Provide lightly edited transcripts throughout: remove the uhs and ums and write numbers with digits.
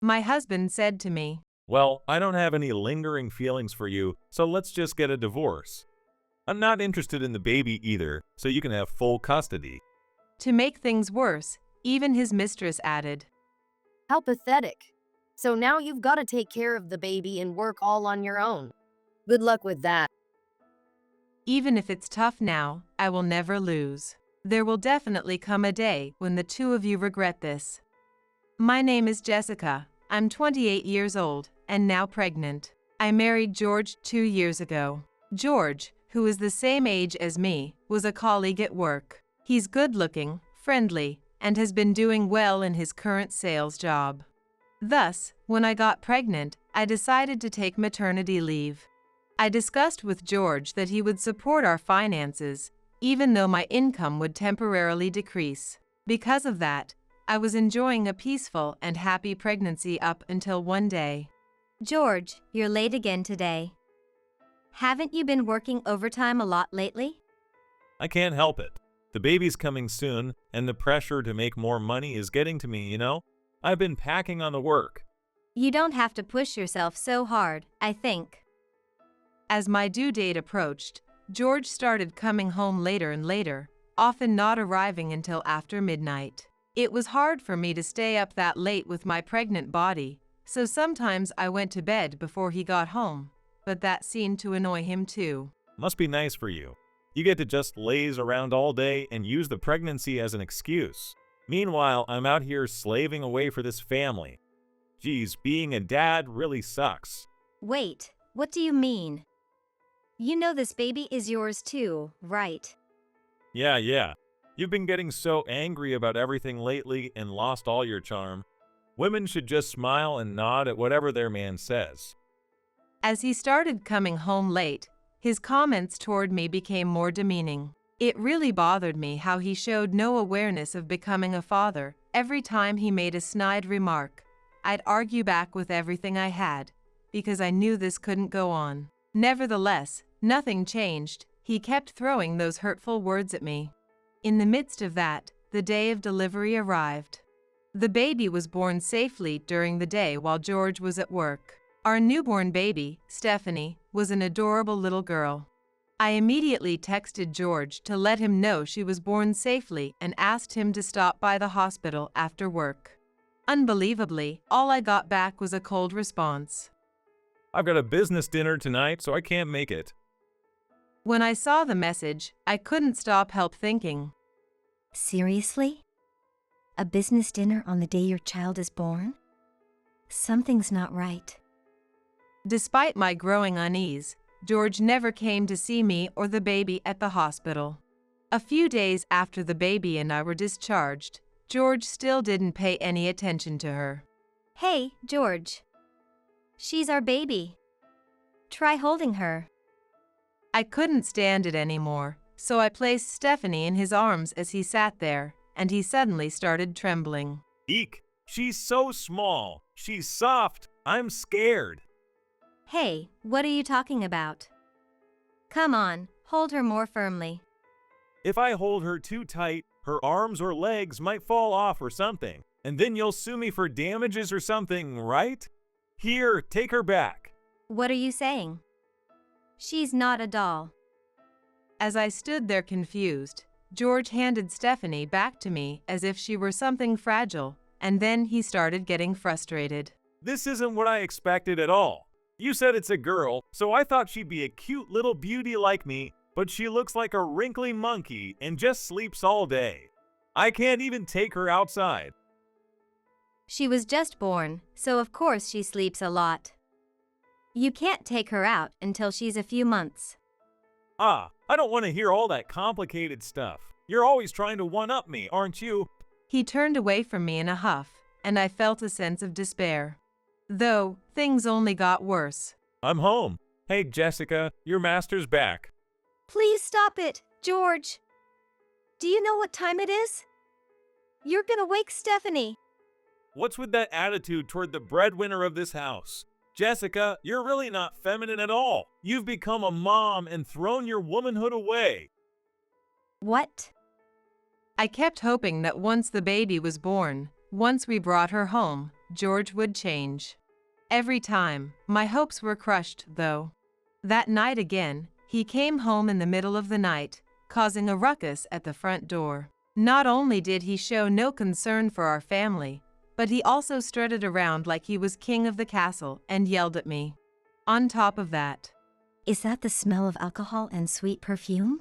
My husband said to me. Well, I don't have any lingering feelings for you, so let's just get a divorce. I'm not interested in the baby either, so you can have full custody. To make things worse, even his mistress added. How pathetic. So now you've got to take care of the baby and work all on your own. Good luck with that. Even if it's tough now, I will never lose. There will definitely come a day when the two of you regret this. My name is Jessica. I'm 28 years old and now pregnant. I married George 2 years ago. George, who is the same age as me, was a colleague at work. He's good-looking, friendly, and has been doing well in his current sales job. Thus, when I got pregnant, I decided to take maternity leave. I discussed with George that he would support our finances, even though my income would temporarily decrease. Because of that, I was enjoying a peaceful and happy pregnancy up until one day. George, you're late again today. Haven't you been working overtime a lot lately? I can't help it. The baby's coming soon, and the pressure to make more money is getting to me, you know? I've been packing on the work. You don't have to push yourself so hard, I think. As my due date approached, George started coming home later and later, often not arriving until after midnight. It was hard for me to stay up that late with my pregnant body, so sometimes I went to bed before he got home, but that seemed to annoy him too. Must be nice for you. You get to just laze around all day and use the pregnancy as an excuse. Meanwhile, I'm out here slaving away for this family. Geez, being a dad really sucks. Wait, what do you mean? You know this baby is yours too, right? Yeah. You've been getting so angry about everything lately and lost all your charm. Women should just smile and nod at whatever their man says. As he started coming home late, his comments toward me became more demeaning. It really bothered me how he showed no awareness of becoming a father. Every time he made a snide remark, I'd argue back with everything I had, because I knew this couldn't go on. Nevertheless, nothing changed. He kept throwing those hurtful words at me. In the midst of that, the day of delivery arrived. The baby was born safely during the day while George was at work. Our newborn baby, Stephanie, was an adorable little girl. I immediately texted George to let him know she was born safely and asked him to stop by the hospital after work. Unbelievably, all I got back was a cold response. I've got a business dinner tonight, so I can't make it. When I saw the message, I couldn't help thinking. Seriously? A business dinner on the day your child is born? Something's not right. Despite my growing unease, George never came to see me or the baby at the hospital. A few days after the baby and I were discharged, George still didn't pay any attention to her. Hey, George. She's our baby. Try holding her. I couldn't stand it anymore, so I placed Stephanie in his arms as he sat there, and he suddenly started trembling. Eek! She's so small. She's soft. I'm scared. Hey, what are you talking about? Come on, hold her more firmly. If I hold her too tight, her arms or legs might fall off or something, and then you'll sue me for damages or something, right? Here, take her back. What are you saying? She's not a doll. As I stood there confused, George handed Stephanie back to me as if she were something fragile, and then he started getting frustrated. This isn't what I expected at all. You said it's a girl, so I thought she'd be a cute little beauty like me, but she looks like a wrinkly monkey and just sleeps all day. I can't even take her outside. She was just born, so of course she sleeps a lot. You can't take her out until she's a few months. I don't want to hear all that complicated stuff. You're always trying to one-up me, aren't you? He turned away from me in a huff, and I felt a sense of despair. Though, things only got worse. I'm home. Hey, Jessica, your master's back. Please stop it, George. Do you know what time it is? You're gonna wake Stephanie. What's with that attitude toward the breadwinner of this house? Jessica, you're really not feminine at all. You've become a mom and thrown your womanhood away. What? I kept hoping that once the baby was born, once we brought her home, George would change. Every time, my hopes were crushed, though. That night again, he came home in the middle of the night, causing a ruckus at the front door. Not only did he show no concern for our family, but he also strutted around like he was king of the castle and yelled at me. On top of that, Is that the smell of alcohol and sweet perfume?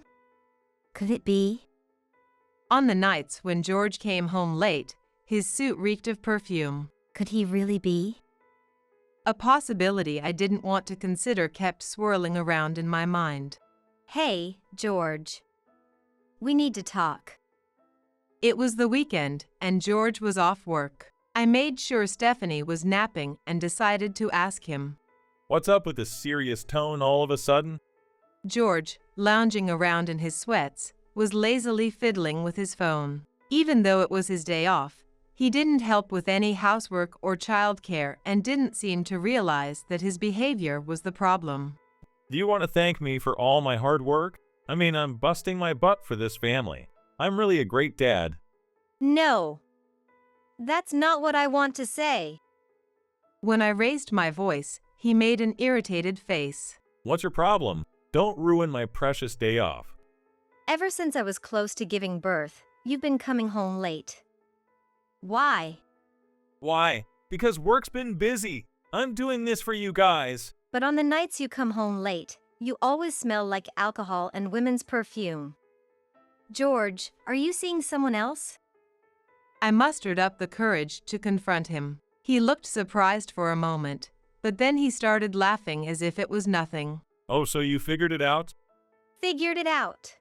Could it be? on the nights when George came home late, his suit reeked of perfume. Could he really be? A possibility I didn't want to consider kept swirling around in my mind. Hey, George. We need to talk. It was the weekend, and George was off work. I made sure Stephanie was napping and decided to ask him. What's up with this serious tone all of a sudden? George, lounging around in his sweats, was lazily fiddling with his phone. Even though it was his day off, he didn't help with any housework or childcare and didn't seem to realize that his behavior was the problem. Do you want to thank me for all my hard work? I mean, I'm busting my butt for this family. I'm really a great dad. No. That's not what I want to say. When I raised my voice, he made an irritated face. What's your problem? Don't ruin my precious day off. Ever since I was close to giving birth, you've been coming home late. Why? Why? Because work's been busy. I'm doing this for you guys. But on the nights you come home late, you always smell like alcohol and women's perfume. George, are you seeing someone else? I mustered up the courage to confront him. He looked surprised for a moment, but then he started laughing as if it was nothing. Oh, so you figured it out? Figured it out.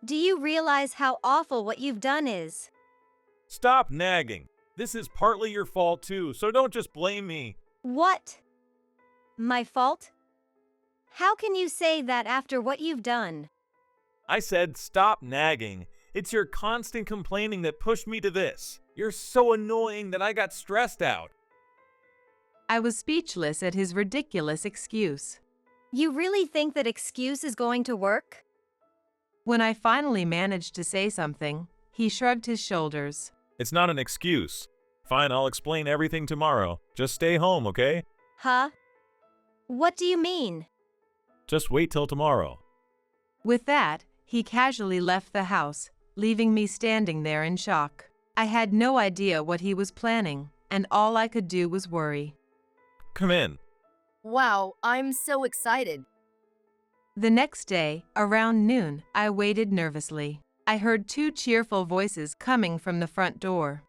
Do you realize how awful what you've done is? Stop nagging. This is partly your fault too, so don't just blame me. What? My fault? How can you say that after what you've done? I said stop nagging. It's your constant complaining that pushed me to this. You're so annoying that I got stressed out. I was speechless at his ridiculous excuse. You really think that excuse is going to work? When I finally managed to say something, he shrugged his shoulders. It's not an excuse. Fine, I'll explain everything tomorrow. Just stay home, okay? Huh? What do you mean? Just wait till tomorrow. With that, he casually left the house, leaving me standing there in shock. I had no idea what he was planning, and all I could do was worry. Come in. Wow, I'm so excited. The next day, around noon, I waited nervously. I heard two cheerful voices coming from the front door.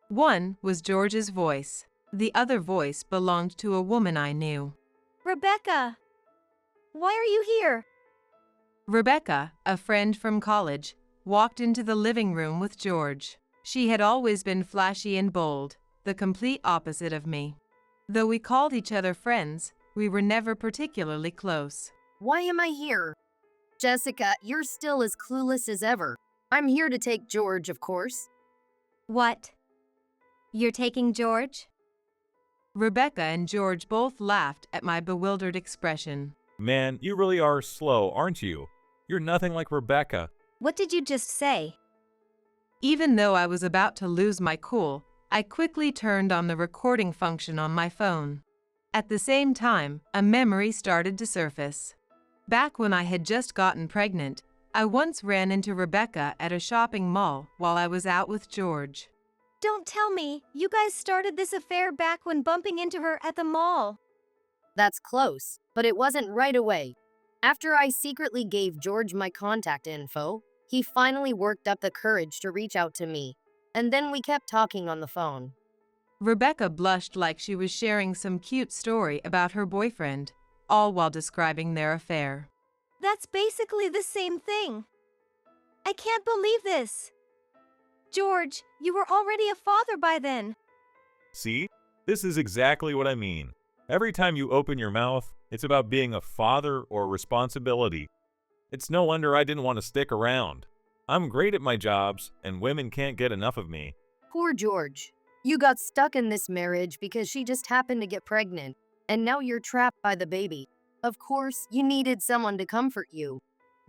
One was George's voice. The other voice belonged to a woman I knew. Rebecca! Why are you here? Rebecca, a friend from college, walked into the living room with George. She had always been flashy and bold, the complete opposite of me. Though we called each other friends, we were never particularly close. Why am I here? Jessica, you're still as clueless as ever. I'm here to take George, of course. What? You're taking George? Rebecca and George both laughed at my bewildered expression. Man, you really are slow, aren't you? You're nothing like Rebecca. What did you just say? Even though I was about to lose my cool, I quickly turned on the recording function on my phone. At the same time, a memory started to surface. Back when I had just gotten pregnant, I once ran into Rebecca at a shopping mall while I was out with George. Don't tell me, you guys started this affair back when bumping into her at the mall. That's close, but it wasn't right away. After I secretly gave George my contact info, he finally worked up the courage to reach out to me, and then we kept talking on the phone. Rebecca blushed like she was sharing some cute story about her boyfriend, all while describing their affair. That's basically the same thing. I can't believe this. George, you were already a father by then. See? This is exactly what I mean. Every time you open your mouth, it's about being a father or responsibility. It's no wonder I didn't want to stick around. I'm great at my jobs, and women can't get enough of me. Poor George. You got stuck in this marriage because she just happened to get pregnant, and now you're trapped by the baby. Of course, you needed someone to comfort you.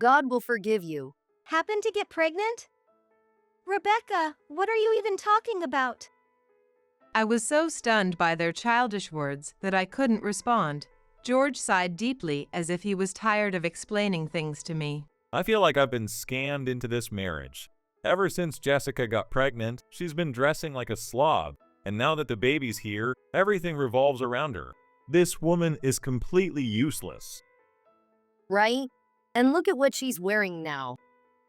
God will forgive you. Happened to get pregnant? Rebecca, what are you even talking about? I was so stunned by their childish words that I couldn't respond. George sighed deeply as if he was tired of explaining things to me. I feel like I've been scammed into this marriage. Ever since Jessica got pregnant, she's been dressing like a slob, and now that the baby's here, everything revolves around her. This woman is completely useless. Right? And look at what she's wearing now.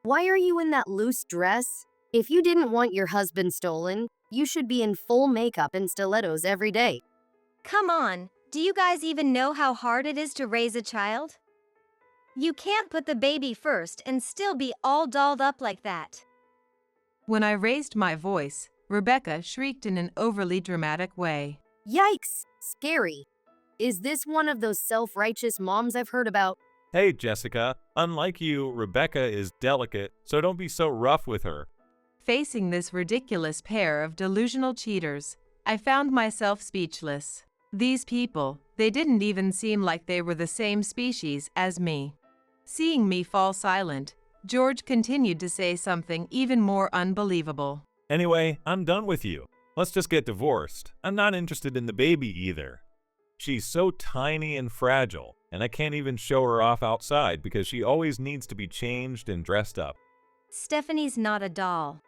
Why are you in that loose dress? If you didn't want your husband stolen, you should be in full makeup and stilettos every day. Come on, do you guys even know how hard it is to raise a child? You can't put the baby first and still be all dolled up like that. When I raised my voice, Rebecca shrieked in an overly dramatic way. Yikes! Scary. Is this one of those self-righteous moms I've heard about? Hey, Jessica, unlike you, Rebecca is delicate, so don't be so rough with her. Facing this ridiculous pair of delusional cheaters, I found myself speechless. These people, they didn't even seem like they were the same species as me. Seeing me fall silent, George continued to say something even more unbelievable. Anyway, I'm done with you. Let's just get divorced. I'm not interested in the baby either. She's so tiny and fragile, and I can't even show her off outside because she always needs to be changed and dressed up. Stephanie's not a doll.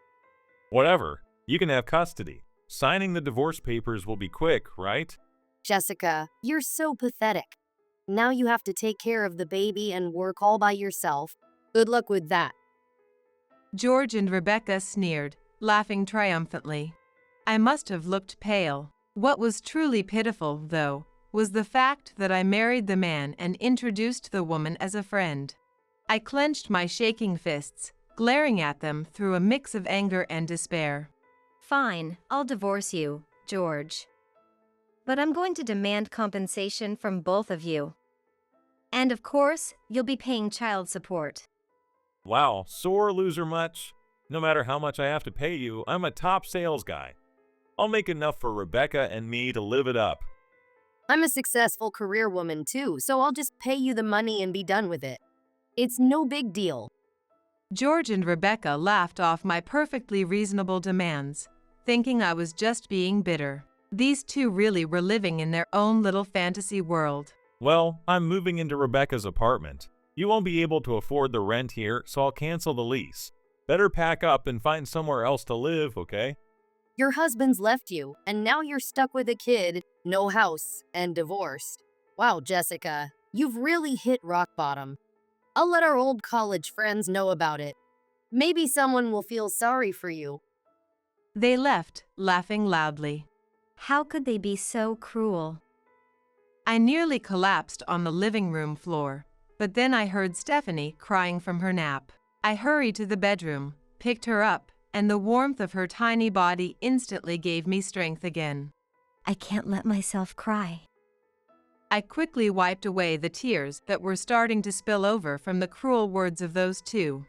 Whatever, you can have custody. Signing the divorce papers will be quick, right? Jessica, you're so pathetic. Now you have to take care of the baby and work all by yourself. Good luck with that. George and Rebecca sneered, laughing triumphantly. I must have looked pale. What was truly pitiful, though, was the fact that I married the man and introduced the woman as a friend. I clenched my shaking fists, glaring at them through a mix of anger and despair. Fine, I'll divorce you, George. But I'm going to demand compensation from both of you. And of course, you'll be paying child support. Wow, sore loser much? No matter how much I have to pay you, I'm a top sales guy. I'll make enough for Rebecca and me to live it up. I'm a successful career woman too, so I'll just pay you the money and be done with it. It's no big deal. George and Rebecca laughed off my perfectly reasonable demands, thinking I was just being bitter. These two really were living in their own little fantasy world. Well, I'm moving into Rebecca's apartment. You won't be able to afford the rent here, so I'll cancel the lease. Better pack up and find somewhere else to live, okay? Your husband's left you, and now you're stuck with a kid, no house, and divorced. Wow, Jessica, you've really hit rock bottom. I'll let our old college friends know about it. Maybe someone will feel sorry for you. They left, laughing loudly. How could they be so cruel? I nearly collapsed on the living room floor, but then I heard Stephanie crying from her nap. I hurried to the bedroom, picked her up, and the warmth of her tiny body instantly gave me strength again. I can't let myself cry. I quickly wiped away the tears that were starting to spill over from the cruel words of those two.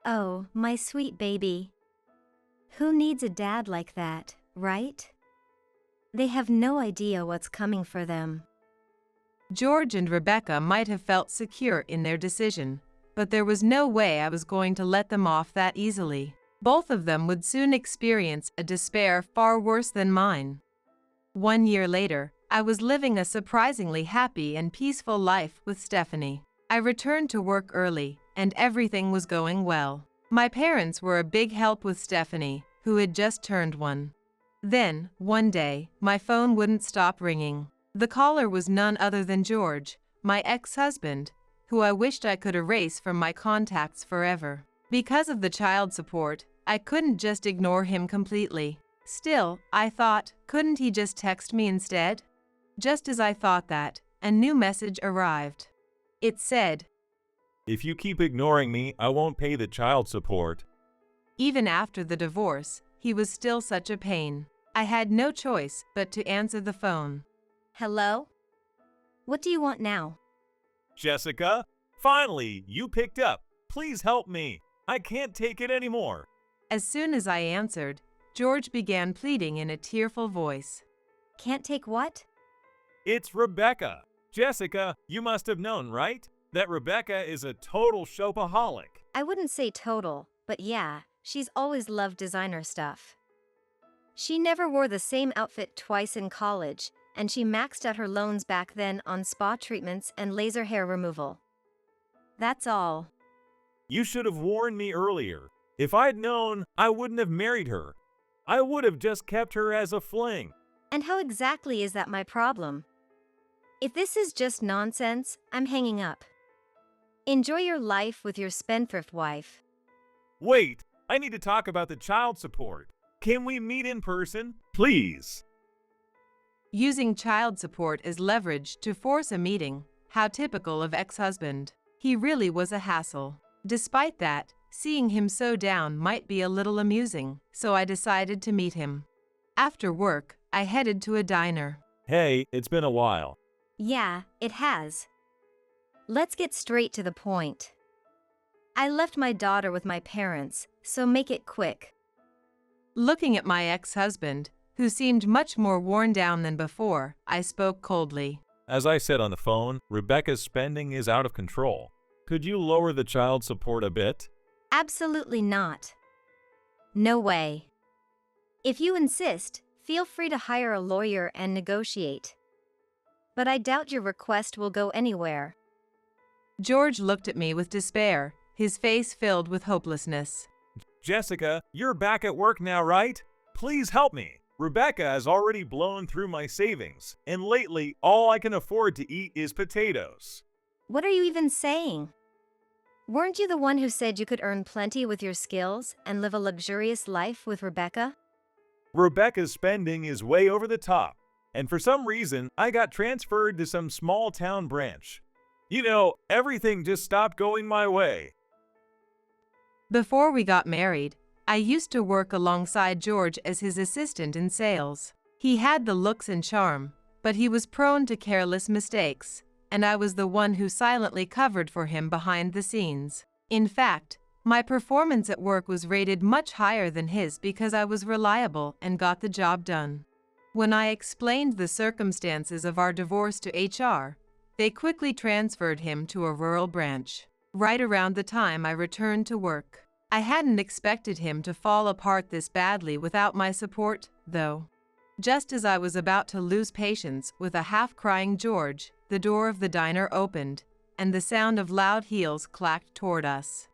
Oh, my sweet baby. Who needs a dad like that, right? They have no idea what's coming for them. George and Rebecca might have felt secure in their decision, but there was no way I was going to let them off that easily. Both of them would soon experience a despair far worse than mine. 1 year later, I was living a surprisingly happy and peaceful life with Stephanie. I returned to work early, and everything was going well. My parents were a big help with Stephanie, who had just turned 1. Then, one day, my phone wouldn't stop ringing. The caller was none other than George, my ex-husband, who I wished I could erase from my contacts forever. Because of the child support, I couldn't just ignore him completely. Still, I thought, couldn't he just text me instead? Just as I thought that, a new message arrived. It said, If you keep ignoring me, I won't pay the child support. Even after the divorce, he was still such a pain. I had no choice but to answer the phone. Hello? What do you want now? Jessica, finally, you picked up. Please help me. I can't take it anymore. As soon as I answered, George began pleading in a tearful voice. Can't take what? It's Rebecca. Jessica, you must have known, right? That Rebecca is a total shopaholic. I wouldn't say total, but yeah, she's always loved designer stuff. She never wore the same outfit twice in college, and she maxed out her loans back then on spa treatments and laser hair removal. That's all. You should have warned me earlier. If I'd known, I wouldn't have married her. I would have just kept her as a fling. And how exactly is that my problem? If this is just nonsense, I'm hanging up. Enjoy your life with your spendthrift wife. Wait, I need to talk about the child support. Can we meet in person, please? Using child support as leverage to force a meeting. How typical of ex-husband. He really was a hassle. Despite that, seeing him so down might be a little amusing, so I decided to meet him. After work, I headed to a diner. Hey, it's been a while. Yeah, it has. Let's get straight to the point. I left my daughter with my parents, so make it quick. Looking at my ex-husband, who seemed much more worn down than before, I spoke coldly. As I said on the phone, Rebecca's spending is out of control. Could you lower the child support a bit? Absolutely not. No way. If you insist, feel free to hire a lawyer and negotiate. But I doubt your request will go anywhere. George looked at me with despair, his face filled with hopelessness. Jessica, you're back at work now, right? Please help me. Rebecca has already blown through my savings, and lately, all I can afford to eat is potatoes. What are you even saying? Weren't you the one who said you could earn plenty with your skills and live a luxurious life with Rebecca? Rebecca's spending is way over the top, and for some reason, I got transferred to some small town branch. You know, everything just stopped going my way. Before we got married, I used to work alongside George as his assistant in sales. He had the looks and charm, but he was prone to careless mistakes, and I was the one who silently covered for him behind the scenes. In fact, my performance at work was rated much higher than his because I was reliable and got the job done. When I explained the circumstances of our divorce to HR, they quickly transferred him to a rural branch. Right around the time I returned to work. I hadn't expected him to fall apart this badly without my support, though. Just as I was about to lose patience with a half-crying George, the door of the diner opened, and the sound of loud heels clacked toward us.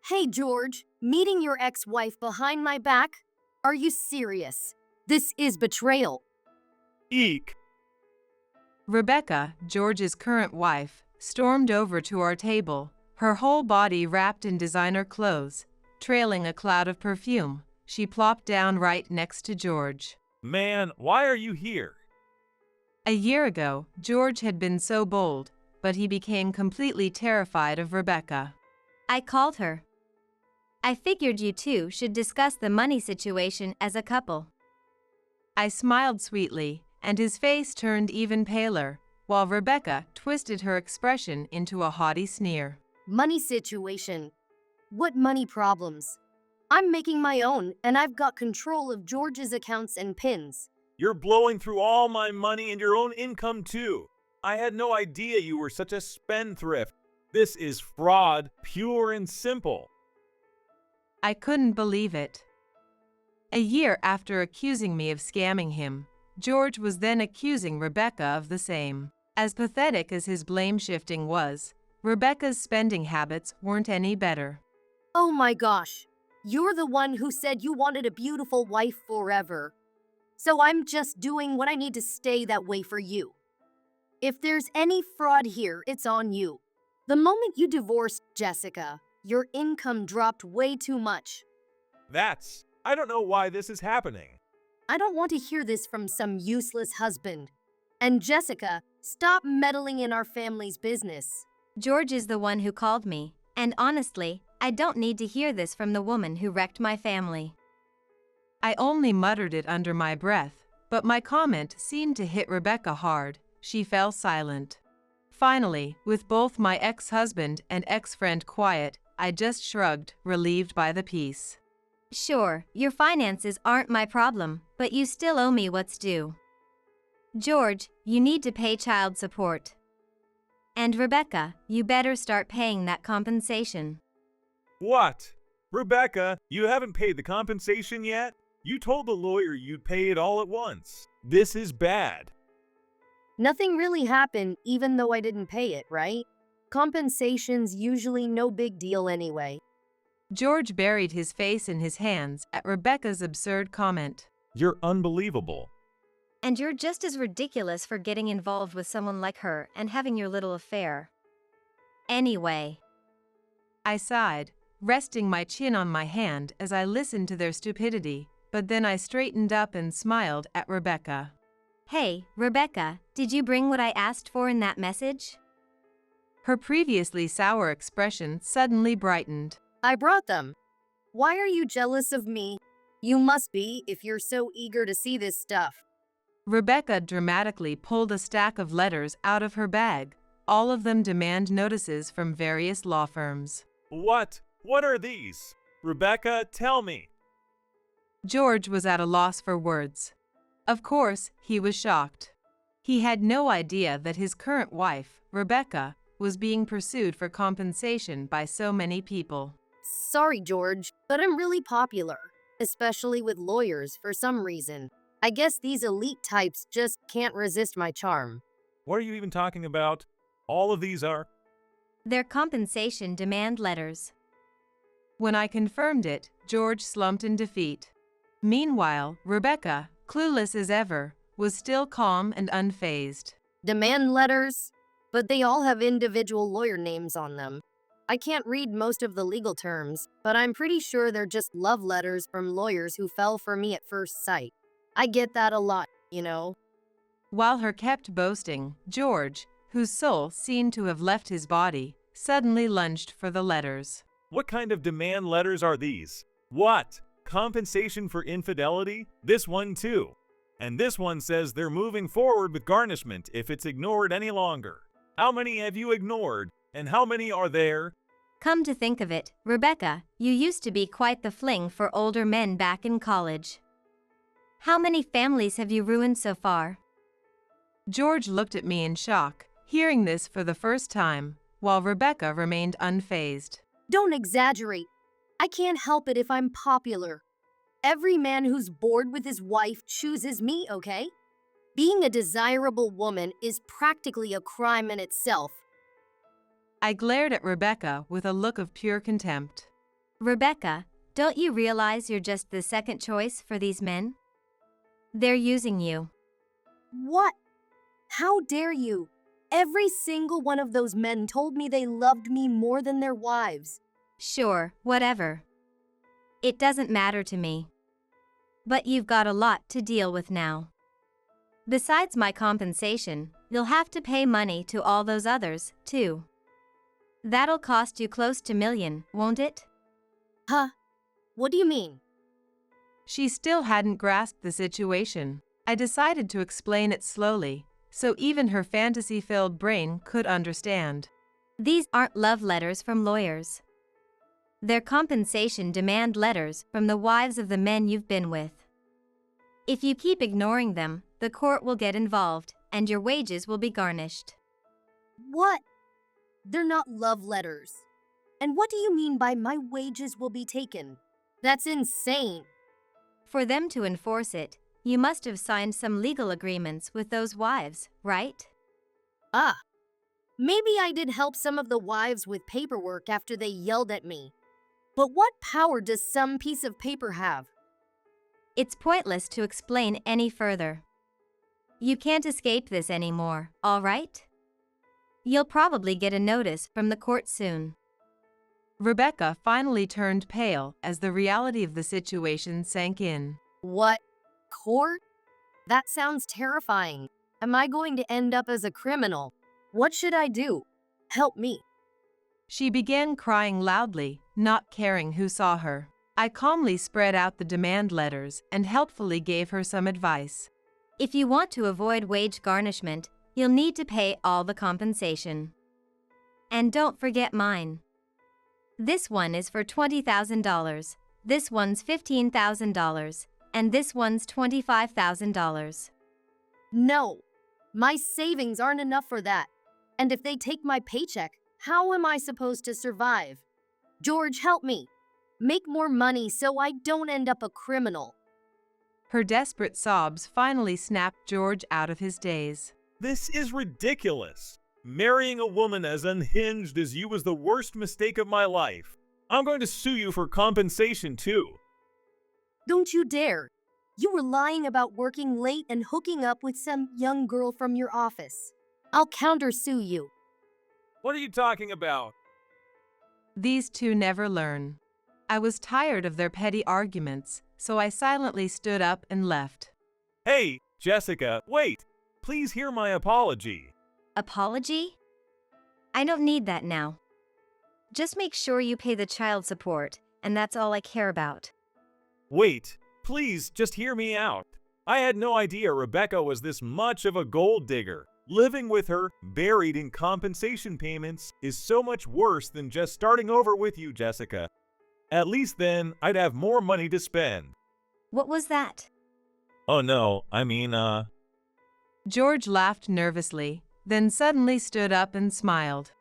Hey, George, meeting your ex-wife behind my back? Are you serious? This is betrayal. Eek! Rebecca, George's current wife, stormed over to our table, her whole body wrapped in designer clothes. Trailing a cloud of perfume, she plopped down right next to George. Man, why are you here? A year ago, George had been so bold, but he became completely terrified of Rebecca. I called her. I figured you two should discuss the money situation as a couple. I smiled sweetly, and his face turned even paler, while Rebecca twisted her expression into a haughty sneer. Money situation. What money problems? I'm making my own, and I've got control of George's accounts and pins. You're blowing through all my money and your own income too. I had no idea you were such a spendthrift. This is fraud, pure and simple. I couldn't believe it. A year after accusing me of scamming him, George was then accusing Rebecca of the same. As pathetic as his blame-shifting was, Rebecca's spending habits weren't any better. Oh my gosh, you're the one who said you wanted a beautiful wife forever. So I'm just doing what I need to stay that way for you. If there's any fraud here, it's on you. The moment you divorced Jessica, your income dropped way too much. I don't know why this is happening. I don't want to hear this from some useless husband. And Jessica, stop meddling in our family's business. George is the one who called me, and honestly, I don't need to hear this from the woman who wrecked my family. I only muttered it under my breath, but my comment seemed to hit Rebecca hard. She fell silent. Finally, with both my ex-husband and ex-friend quiet, I just shrugged, relieved by the peace. Sure, your finances aren't my problem, but you still owe me what's due. George, you need to pay child support. And Rebecca, you better start paying that compensation. What? Rebecca, you haven't paid the compensation yet? You told the lawyer you'd pay it all at once. This is bad. Nothing really happened even though I didn't pay it, right? Compensation's usually no big deal anyway. George buried his face in his hands at Rebecca's absurd comment. You're unbelievable. And you're just as ridiculous for getting involved with someone like her and having your little affair. Anyway. I sighed, resting my chin on my hand as I listened to their stupidity, but then I straightened up and smiled at Rebecca. Hey, Rebecca, did you bring what I asked for in that message? Her previously sour expression suddenly brightened. I brought them. Why are you jealous of me? You must be if you're so eager to see this stuff. Rebecca dramatically pulled a stack of letters out of her bag, all of them demand notices from various law firms. What? What are these? Rebecca, tell me. George was at a loss for words. Of course, he was shocked. He had no idea that his current wife, Rebecca, was being pursued for compensation by so many people. Sorry, George, but I'm really popular, especially with lawyers for some reason. I guess these elite types just can't resist my charm. What are you even talking about? All of these are... Their compensation demand letters. When I confirmed it, George slumped in defeat. Meanwhile, Rebecca, clueless as ever, was still calm and unfazed. Demand letters? But they all have individual lawyer names on them. I can't read most of the legal terms, but I'm pretty sure they're just love letters from lawyers who fell for me at first sight. I get that a lot, you know. While her kept boasting, George, whose soul seemed to have left his body, suddenly lunged for the letters. What kind of demand letters are these? What? Compensation for infidelity? This one too. And this one says they're moving forward with garnishment if it's ignored any longer. How many have you ignored? And how many are there? Come to think of it, Rebecca, you used to be quite the fling for older men back in college. How many families have you ruined so far? George looked at me in shock, hearing this for the first time, while Rebecca remained unfazed. Don't exaggerate. I can't help it if I'm popular. Every man who's bored with his wife chooses me, okay? Being a desirable woman is practically a crime in itself. I glared at Rebecca with a look of pure contempt. Rebecca, don't you realize you're just the second choice for these men? They're using you. What? How dare you? Every single one of those men told me they loved me more than their wives. Sure, whatever. It doesn't matter to me. But you've got a lot to deal with now. Besides my compensation, you'll have to pay money to all those others, too. That'll cost you close to $1 million, won't it? Huh? What do you mean? She still hadn't grasped the situation. I decided to explain it slowly, so even her fantasy-filled brain could understand. These aren't love letters from lawyers. They're compensation demand letters from the wives of the men you've been with. If you keep ignoring them, the court will get involved, and your wages will be garnished. What? They're not love letters. And what do you mean by my wages will be taken? That's insane. For them to enforce it, you must have signed some legal agreements with those wives, right? Ah, maybe I did help some of the wives with paperwork after they yelled at me. But what power does some piece of paper have? It's pointless to explain any further. You can't escape this anymore, all right? You'll probably get a notice from the court soon. Rebecca finally turned pale as the reality of the situation sank in. What? Court? That sounds terrifying. Am I going to end up as a criminal? What should I do? Help me. She began crying loudly, not caring who saw her. I calmly spread out the demand letters and helpfully gave her some advice. If you want to avoid wage garnishment, you'll need to pay all the compensation. And don't forget mine. This one is for $20,000, this one's $15,000, and this one's $25,000. No, my savings aren't enough for that. And if they take my paycheck, how am I supposed to survive? George, help me. Make more money so I don't end up a criminal. Her desperate sobs finally snapped George out of his daze. This is ridiculous. Marrying a woman as unhinged as you was the worst mistake of my life. I'm going to sue you for compensation too. Don't you dare! You were lying about working late and hooking up with some young girl from your office. I'll countersue you. What are you talking about? These two never learn. I was tired of their petty arguments, so I silently stood up and left. Hey, Jessica, wait. Please hear my apology. Apology? I don't need that now. Just make sure you pay the child support, and that's all I care about. Wait, please just hear me out. I had no idea Rebecca was this much of a gold digger. Living with her, buried in compensation payments, is so much worse than just starting over with you, Jessica. At least then, I'd have more money to spend. What was that? Oh no, George laughed nervously, then suddenly stood up and smiled.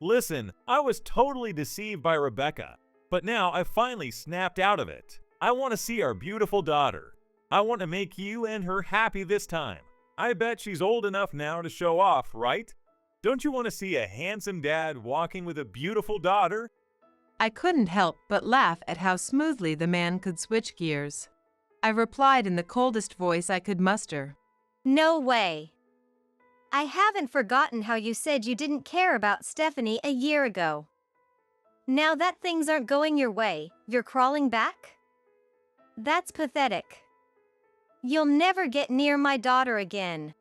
Listen, I was totally deceived by Rebecca, but now I finally snapped out of it. I want to see our beautiful daughter. I want to make you and her happy this time. I bet she's old enough now to show off, right? Don't you want to see a handsome dad walking with a beautiful daughter? I couldn't help but laugh at how smoothly the man could switch gears. I replied in the coldest voice I could muster. No way. I haven't forgotten how you said you didn't care about Stephanie a year ago. Now that things aren't going your way, you're crawling back? That's pathetic. You'll never get near my daughter again.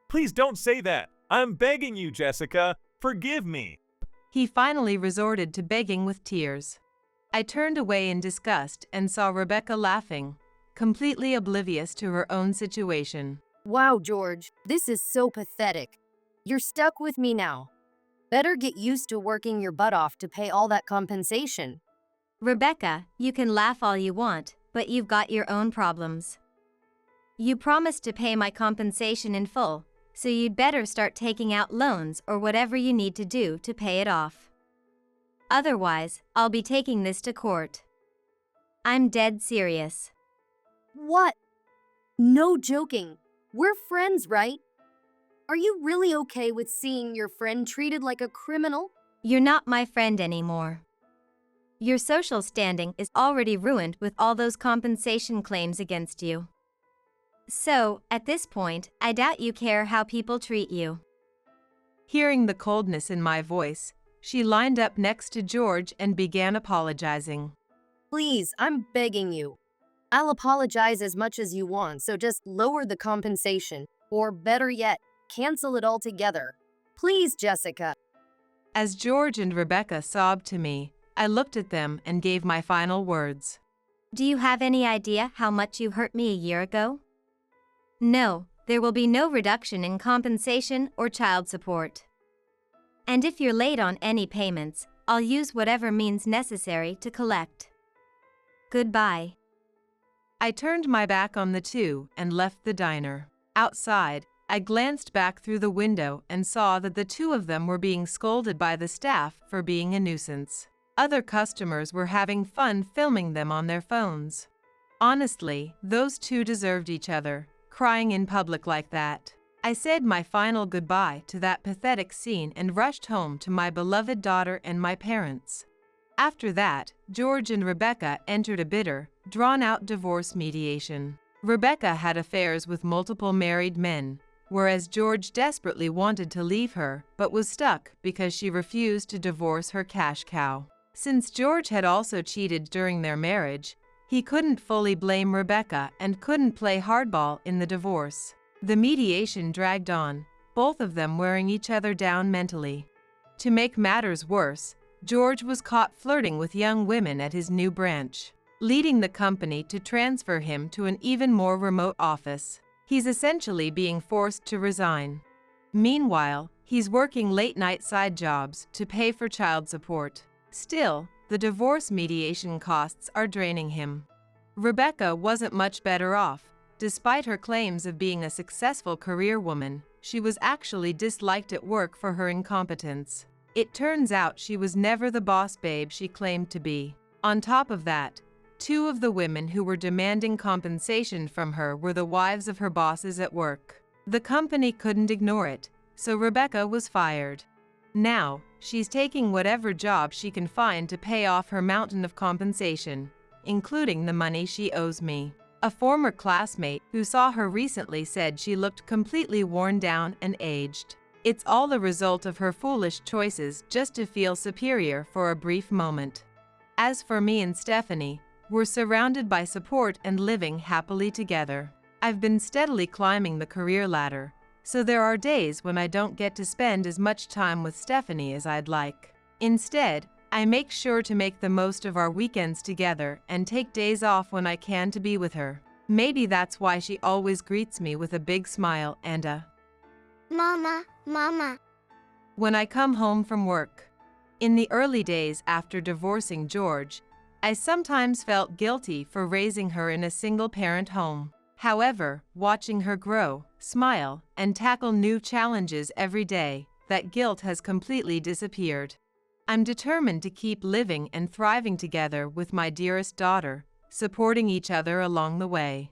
Please don't say that. I'm begging you, Jessica. Forgive me. He finally resorted to begging with tears. I turned away in disgust and saw Rebecca laughing, completely oblivious to her own situation. Wow, George, this is so pathetic. You're stuck with me now. Better get used to working your butt off to pay all that compensation. Rebecca, you can laugh all you want, but you've got your own problems. You promised to pay my compensation in full, so you'd better start taking out loans or whatever you need to do to pay it off. Otherwise, I'll be taking this to court. I'm dead serious. What? No joking. We're friends, right? Are you really okay with seeing your friend treated like a criminal? You're not my friend anymore. Your social standing is already ruined with all those compensation claims against you. So, at this point, I doubt you care how people treat you. Hearing the coldness in my voice, she lined up next to George and began apologizing. Please, I'm begging you. I'll apologize as much as you want, so just lower the compensation. Or better yet, cancel it altogether. Please, Jessica. As George and Rebecca sobbed to me, I looked at them and gave my final words. Do you have any idea how much you hurt me a year ago? No, there will be no reduction in compensation or child support. And if you're late on any payments, I'll use whatever means necessary to collect. Goodbye. I turned my back on the two and left the diner. Outside, I glanced back through the window and saw that the two of them were being scolded by the staff for being a nuisance. Other customers were having fun filming them on their phones. Honestly, those two deserved each other, crying in public like that. I said my final goodbye to that pathetic scene and rushed home to my beloved daughter and my parents. After that, George and Rebecca entered a bitter, drawn-out divorce mediation. Rebecca had affairs with multiple married men, whereas George desperately wanted to leave her but was stuck because she refused to divorce her cash cow. Since George had also cheated during their marriage, he couldn't fully blame Rebecca and couldn't play hardball in the divorce. The mediation dragged on, both of them wearing each other down mentally. To make matters worse, George was caught flirting with young women at his new branch, leading the company to transfer him to an even more remote office. He's essentially being forced to resign. Meanwhile, he's working late-night side jobs to pay for child support. Still, the divorce mediation costs are draining him. Rebecca wasn't much better off. Despite her claims of being a successful career woman, she was actually disliked at work for her incompetence. It turns out she was never the boss babe she claimed to be. On top of that, Two of the women who were demanding compensation from her were the wives of her bosses at work. The company couldn't ignore it, so Rebecca was fired. Now, she's taking whatever job she can find to pay off her mountain of compensation, including the money she owes me. A former classmate who saw her recently said she looked completely worn down and aged. It's all the result of her foolish choices just to feel superior for a brief moment. As for me and Stephanie, we're surrounded by support and living happily together. I've been steadily climbing the career ladder, so there are days when I don't get to spend as much time with Stephanie as I'd like. Instead, I make sure to make the most of our weekends together and take days off when I can to be with her. Maybe that's why she always greets me with a big smile and a Mama, Mama. when I come home from work. In the early days after divorcing George, I sometimes felt guilty for raising her in a single-parent home. However, watching her grow, smile, and tackle new challenges every day, that guilt has completely disappeared. I'm determined to keep living and thriving together with my dearest daughter, supporting each other along the way.